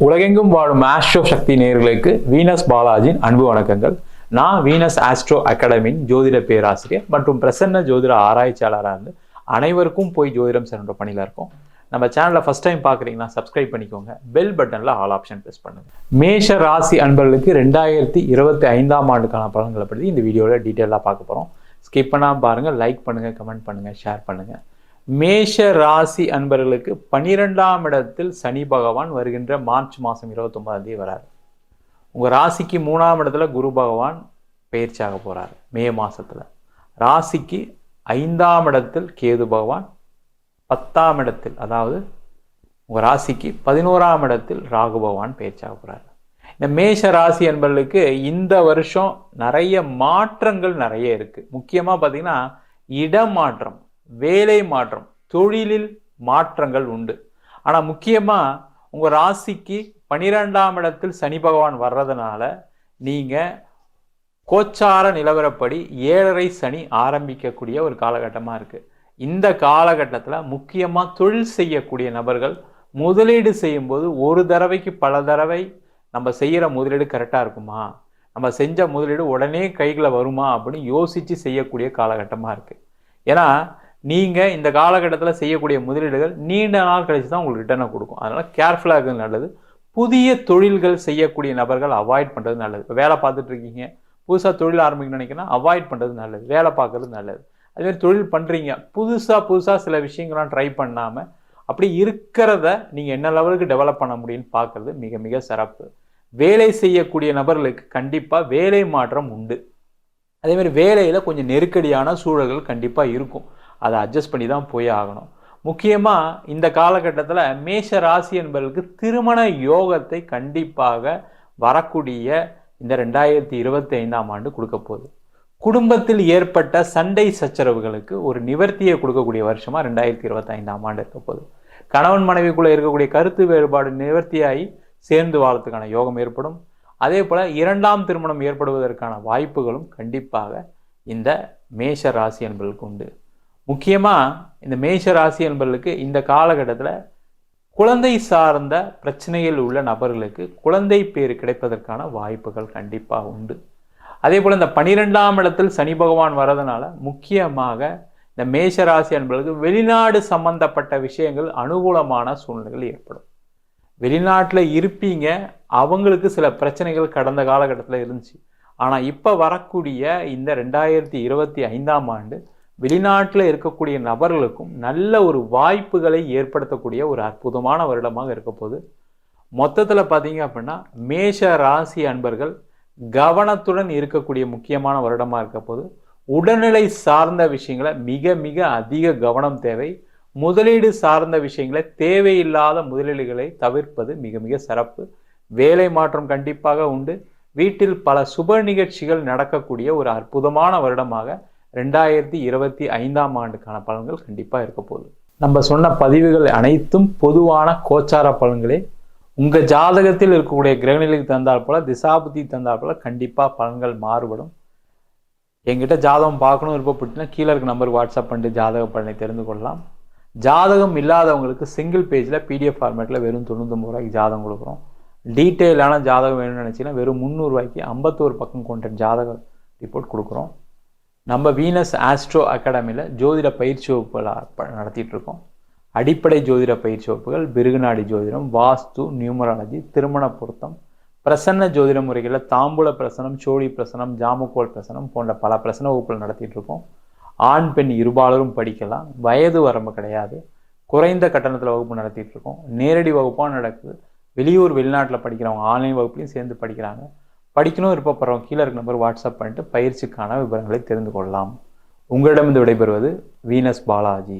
உலகெங்கும் வாழும் ஆஸ்ட்ரோ சக்தி நேயர்களுக்கு வீனஸ் பாலாஜியின் அன்பு வணக்கங்கள். நான் வீனஸ் ஆஸ்ட்ரோ அகாடமியின் ஜோதிட பேராசிரியர் மற்றும் பிரசன்ன ஜோதிட ஆராய்ச்சியாளராக இருந்து அனைவருக்கும் போய் ஜோதிடம் சென்ற பணியில் இருக்கோம். நம்ம சேனலை ஃபர்ஸ்ட் டைம் பார்க்குறீங்கன்னா சப்ஸ்கிரைப் பண்ணிக்கோங்க. பெல் பட்டனில் ஆல் ஆப்ஷன் ப்ரெஸ் பண்ணுங்க. மேஷ ராசி அன்பர்களுக்கு 2025ஆம் ஆண்டுக்கான பலன்களை பற்றி இந்த வீடியோவில் டீட்டெயிலாக பார்க்க போகிறோம். ஸ்கிப் பண்ணாமல் பாருங்கள், லைக் பண்ணுங்கள், கமெண்ட் பண்ணுங்கள், ஷேர் பண்ணுங்கள். மேஷ ராசி அன்பர்களுக்கு 12ஆம் இடத்தில் சனி பகவான் வருகின்ற மார்ச் மாதம் 29ஆம் தேதி வராரு. உங்கள் ராசிக்கு 3ஆம் இடத்துல குரு பகவான் பயிற்சியாக போகிறார் மே மாதத்தில். ராசிக்கு 5ஆம் இடத்தில் கேது பகவான், 10ஆம் இடத்தில் அதாவது உங்கள் ராசிக்கு 11ஆம் இடத்தில் ராகு பகவான் பயிற்சியாக போகிறார். இந்த மேஷ ராசி அன்பர்களுக்கு இந்த வருஷம் நிறைய மாற்றங்கள் நிறைய இருக்குது. முக்கியமாக பார்த்தீங்கன்னா இடமாற்றம், வேலை மாற்றம், தொழிலில் மாற்றங்கள் உண்டு. ஆனால் முக்கியமாக உங்கள் ராசிக்கு 12ஆம் இடத்தில் சனி பகவான் வர்றதுனால நீங்கள் கோச்சார நிலவரப்படி 7.5 சனி ஆரம்பிக்கக்கூடிய ஒரு காலகட்டமாக இருக்குது. இந்த காலகட்டத்தில் முக்கியமாக தொழில் செய்யக்கூடிய நபர்கள் முதலீடு செய்யும்போது ஒரு தடவைக்கு பல தடவை நம்ம செய்கிற முதலீடு கரெக்டாக இருக்குமா, நம்ம செஞ்ச முதலீடு உடனே கைகளை வருமா அப்படின்னு யோசித்து செய்யக்கூடிய காலகட்டமாக இருக்குது. ஏன்னா நீங்கள் இந்த காலகட்டத்தில் செய்யக்கூடிய முதலீடுகள் நீண்ட நாள் கழிச்சு தான் உங்களுக்கு ரிட்டர்னை கொடுக்கும். அதனால் கேர்ஃபுல்லாக இருக்கிறது நல்லது. புதிய தொழில்கள் செய்யக்கூடிய நபர்கள் அவாய்ட் பண்ணுறது நல்லது. இப்போ வேலை பார்த்துட்டு இருக்கீங்க, புதுசாக தொழில் ஆரம்பிக்கணும்னு நினைக்கிறேன்னா அவாய்ட் பண்ணுறது நல்லது, வேலை பார்க்குறது நல்லது. அதுமாதிரி தொழில் பண்ணுறீங்க, புதுசாக சில விஷயங்கள்லாம் ட்ரை பண்ணாமல் அப்படி இருக்கிறத நீங்கள் என்ன லெவலுக்கு டெவலப் பண்ண முடியும்னு பார்க்குறது மிக மிக சிறப்பு. வேலை செய்யக்கூடிய நபர்களுக்கு கண்டிப்பாக வேலை மாற்றம் உண்டு. அதேமாதிரி வேலையில் கொஞ்சம் நெருக்கடியான சூழல்கள் கண்டிப்பாக இருக்கும். அதை அட்ஜஸ்ட் பண்ணி தான் போய் ஆகணும். முக்கியமாக இந்த காலகட்டத்தில் மேஷ ராசி என்பவர்களுக்கு திருமண யோகத்தை கண்டிப்பாக வரக்கூடிய இந்த 2025ஆம் ஆண்டு கொடுக்க போகுது. குடும்பத்தில் ஏற்பட்ட சண்டை சச்சரவுகளுக்கு ஒரு நிவர்த்தியை கொடுக்கக்கூடிய வருஷமாக 2025ஆம் ஆண்டு இருக்க போகுது. கணவன் மனைவிக்குள்ளே இருக்கக்கூடிய கருத்து வேறுபாடு நிவர்த்தியாகி சேர்ந்து வாழறதுக்கான யோகம் ஏற்படும். அதே போல் 2ஆம் திருமணம் ஏற்படுவதற்கான வாய்ப்புகளும் கண்டிப்பாக இந்த மேஷ ராசி என்பவர்களுக்கு உண்டு. முக்கியமாக இந்த மேஷ ராசி என்பவர்களுக்கு இந்த காலகட்டத்தில் குழந்தை சார்ந்த பிரச்சனைகள் உள்ள நபர்களுக்கு குழந்தை பேர் கிடைப்பதற்கான வாய்ப்புகள் கண்டிப்பாக உண்டு. அதே போல் இந்த 12ஆம் இடத்தில் சனி பகவான் வர்றதுனால முக்கியமாக இந்த மேஷ ராசி என்பவர்களுக்கு வெளிநாடு சம்பந்தப்பட்ட விஷயங்கள் அனுகூலமான சூழ்நிலைகள் ஏற்படும். வெளிநாட்டில் இருப்பீங்க, அவங்களுக்கு சில பிரச்சனைகள் கடந்த காலகட்டத்தில் இருந்துச்சு. ஆனால் இப்போ வரக்கூடிய இந்த 2025ஆம் ஆண்டு வெளிநாட்டில் இருக்கக்கூடிய நபர்களுக்கும் நல்ல ஒரு வாய்ப்புகளை ஏற்படுத்தக்கூடிய ஒரு அற்புதமான வருடமாக இருக்க போகுது. மொத்தத்தில் பார்த்தீங்க அப்படின்னா மேஷ ராசி அன்பர்கள் கவனத்துடன் இருக்கக்கூடிய முக்கியமான வருடமாக இருக்க போது. உடல்நிலை சார்ந்த விஷயங்களை மிக மிக அதிக கவனம் தேவை. முதலீடு சார்ந்த விஷயங்களை தேவையில்லாத முதலீடுகளை தவிர்ப்பது மிக மிக சிறப்பு. வேலை மாற்றம் கண்டிப்பாக உண்டு. வீட்டில் பல சுப நிகழ்ச்சிகள் நடக்கக்கூடிய ஒரு அற்புதமான வருடமாக 2025ஆம் ஆண்டுக்கான பலன்கள் கண்டிப்பாக இருக்க போகுது. நம்ம சொன்ன பதிவுகள் அனைத்தும் பொதுவான கோச்சார பலன்களே. உங்கள் ஜாதகத்தில் இருக்கக்கூடிய கிரகநிலைக்கு தந்தால் போல, திசாபுத்தி தந்தால் போல கண்டிப்பாக பலன்கள் மாறுபடும். எங்கிட்ட ஜாதகம் பார்க்கணும் விருப்பப்பட்டுனா கீழே இருக்க நம்பருக்கு வாட்ஸ்அப் பண்ணிட்டு ஜாதக பலனை தெரிந்து கொள்ளலாம். ஜாதகம் இல்லாதவங்களுக்கு சிங்கிள் பேஜில் PDF ஃபார்மேட்டில் வெறும் 99 ரூபாய்க்கு ஜாதகம் கொடுக்குறோம். டீட்டெயிலான ஜாதகம் வேணும்னு நினச்சிங்கன்னா வெறும் 300 ரூபாய்க்கு 51 பக்கம் கொண்ட ஜாதக ரிப்போர்ட் கொடுக்குறோம். நம்ம வீனஸ் ஆஸ்ட்ரோ அகாடமியில் ஜோதிட பயிற்சி வகுப்புகள் நடத்திட்டு இருக்கோம். அடிப்படை ஜோதிட பயிற்சி வகுப்புகள், பிருகுநாடி ஜோதிடம், வாஸ்து, நியூமராலஜி, திருமண பொருத்தம், பிரசன்ன ஜோதிட முறைகளில் தாம்பூல பிரசனம், சோழி பிரசனம், ஜாமுக்கோல் பிரசனம் போன்ற பல பிரசன வகுப்புகள் நடத்திட்டு இருக்கோம். ஆண் பெண் இருபாலரும் படிக்கலாம். வயது வரம்பு கிடையாது. குறைந்த கட்டணத்தில் வகுப்பு நடத்திட்டு இருக்கோம். நேரடி வகுப்பாக நடக்குது. வெளியூர் வெளிநாட்டில் படிக்கிறவங்க ஆன்லைன் வகுப்புலையும் சேர்ந்து படிக்கிறாங்க. படிக்கணும் விருப்பப்படுறவங்க கீழே இருக்க நம்பர் வாட்ஸ்அப் பண்ணிட்டு பயிற்சிக்கான விவரங்களை தெரிந்து கொள்ளலாம். உங்களிடமிருந்து விடைபெறுவது வீனஸ் பாலாஜி.